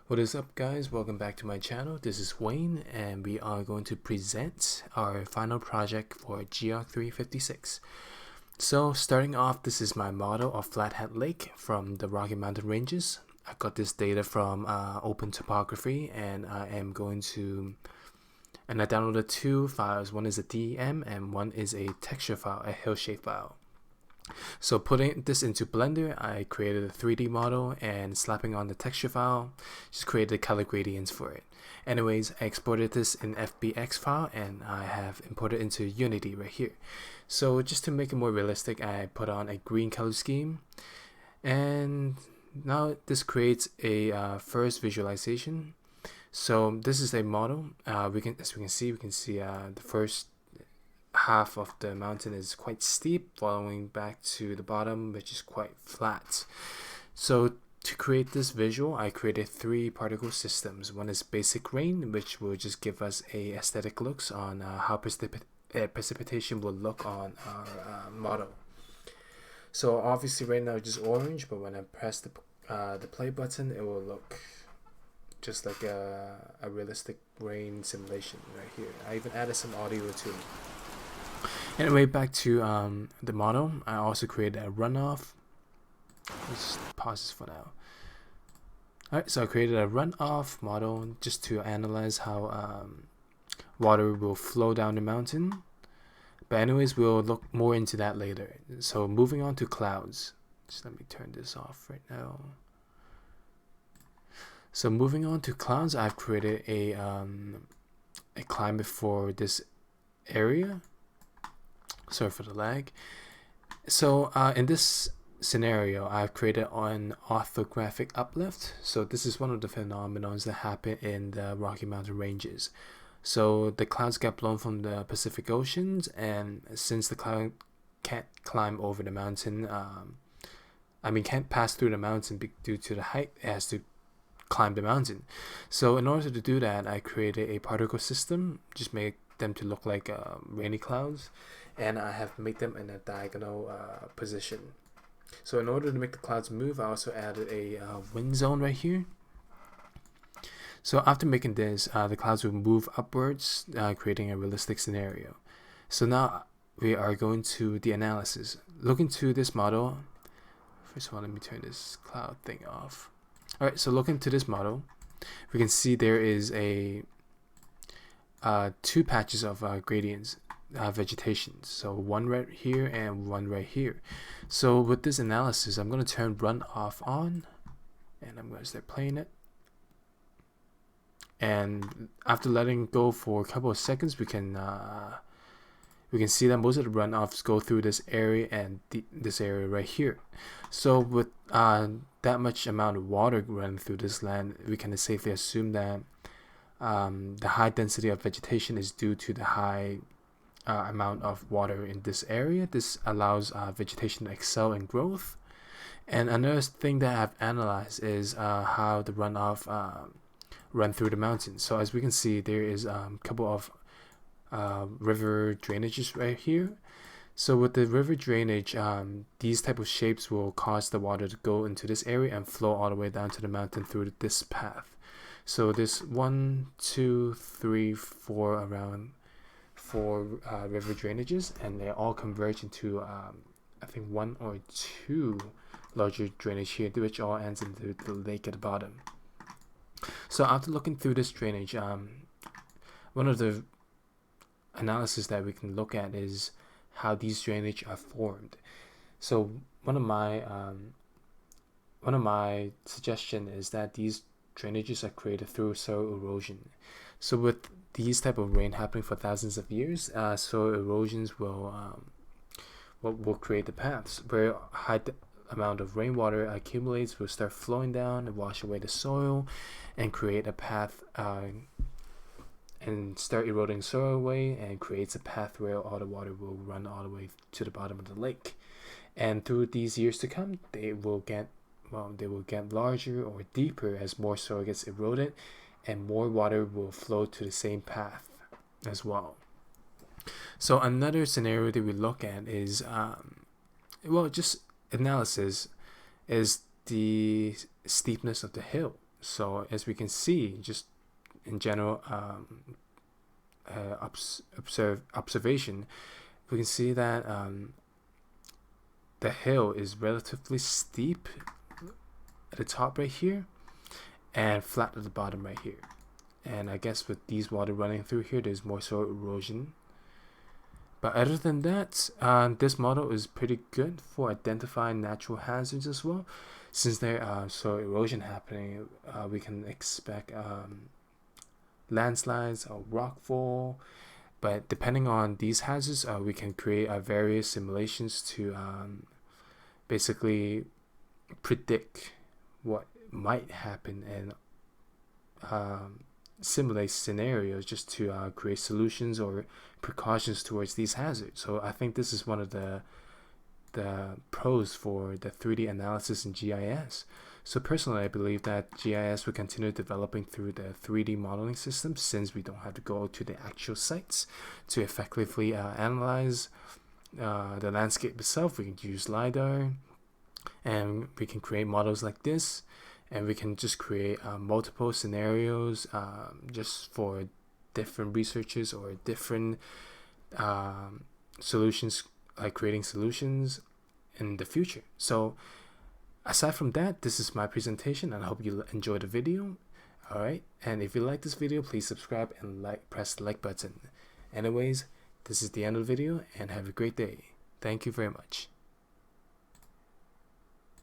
What is up, guys? Welcome back to my channel. This is Wayne and we are going to present our final project for GEOG 356. So starting off, this is my model of Flathead Lake from the Rocky Mountain Ranges. I got this data from Open Topography and I downloaded two files. One is a DEM and one is a texture file, a hill shape file. So putting this into Blender, I created a 3D model and slapping on the texture file, just created color gradients for it. Anyways, I exported this in FBX file and I have imported into Unity right here. So just to make it more realistic, I put on a green color scheme, and now this creates a first visualization. So this is a model. As we can see the first half of the mountain is quite steep, following back to the bottom, which is quite flat. So to create this visual, I created three particle systems. One is basic rain, which will just give us a aesthetic looks on how precipitation will look on our model. So obviously right now it's just orange, but when I press the play button, it will look just like a realistic rain simulation right here. I even added some audio too. Anyway, back to the model. I also created a runoff. Let's pause this for now. Alright, so I created a runoff model just to analyze how water will flow down the mountain. But anyways, we'll look more into that later. So moving on to clouds. Just let me turn this off right now. So moving on to clouds, I've created a climate for this area. Sorry for the lag. So in this scenario, I've created an orthographic uplift. So this is one of the phenomena that happen in the Rocky Mountain Ranges. So the clouds get blown from the Pacific Oceans, and since the cloud can't climb over the mountain, can't pass through the mountain due to the height, it has to climb the mountain. So in order to do that, I created a particle system, just make them to look like rainy clouds, and I have made them in a diagonal position. So in order to make the clouds move, I also added a wind zone right here. So after making this, the clouds will move upwards, creating a realistic scenario. So now we are going to the analysis. Looking to this model, first of all, let me turn this cloud thing off. Alright, so looking to this model, we can see there is a two patches of gradients, vegetation. So one right here and one right here. So with this analysis, I'm going to turn runoff on and I'm going to start playing it. And after letting go for a couple of seconds, we can see that most of the runoffs go through this area and this area right here. So with that much amount of water running through this land, we can safely assume that the high density of vegetation is due to the high amount of water in this area. This allows vegetation to excel in growth. And another thing that I've analyzed is how the runoff run through the mountains. So as we can see, there is a couple of river drainages right here. So with the river drainage, these type of shapes will cause the water to go into this area and flow all the way down to the mountain through this path. So there's 1, 2, 3, 4, around 4 river drainages, and they all converge into I think 1 or 2 larger drainage here, which all ends into the lake at the bottom. So after looking through this drainage, one of the analysis that we can look at is how these drainage are formed. So one of my suggestion is that these drainages are created through soil erosion. So with these type of rain happening for thousands of years, soil erosions will create the paths where high amount of rainwater accumulates, will start flowing down and wash away the soil and create a path and start eroding soil away, and creates a path where all the water will run all the way to the bottom of the lake. And through these years to come, they will get larger or deeper as more soil gets eroded, and more water will flow to the same path as well. So another scenario that we look at is just analysis is the steepness of the hill. So as we can see, just in general observation, we can see that the hill is relatively steep at the top right here and flat at the bottom right here. And I guess with these water running through here, there's more soil erosion. But other than that, this model is pretty good for identifying natural hazards as well. Since there are soil erosion happening, we can expect landslides or rockfall. But depending on these hazards, we can create various simulations to basically predict what might happen and simulate scenarios just to create solutions or precautions towards these hazards. So I think this is one of the pros for the 3D analysis in GIS. So personally, I believe that GIS will continue developing through the 3D modeling system, since we don't have to go to the actual sites to effectively analyze the landscape itself. We can use LiDAR, and we can create models like this, and we can just create multiple scenarios just for different researchers or different solutions, like creating solutions in the future. So aside from that, this is my presentation, and I hope you enjoyed the video. Alright, and if you like this video, please subscribe and press the like button. Anyways, this is the end of the video, and have a great day. Thank you very much.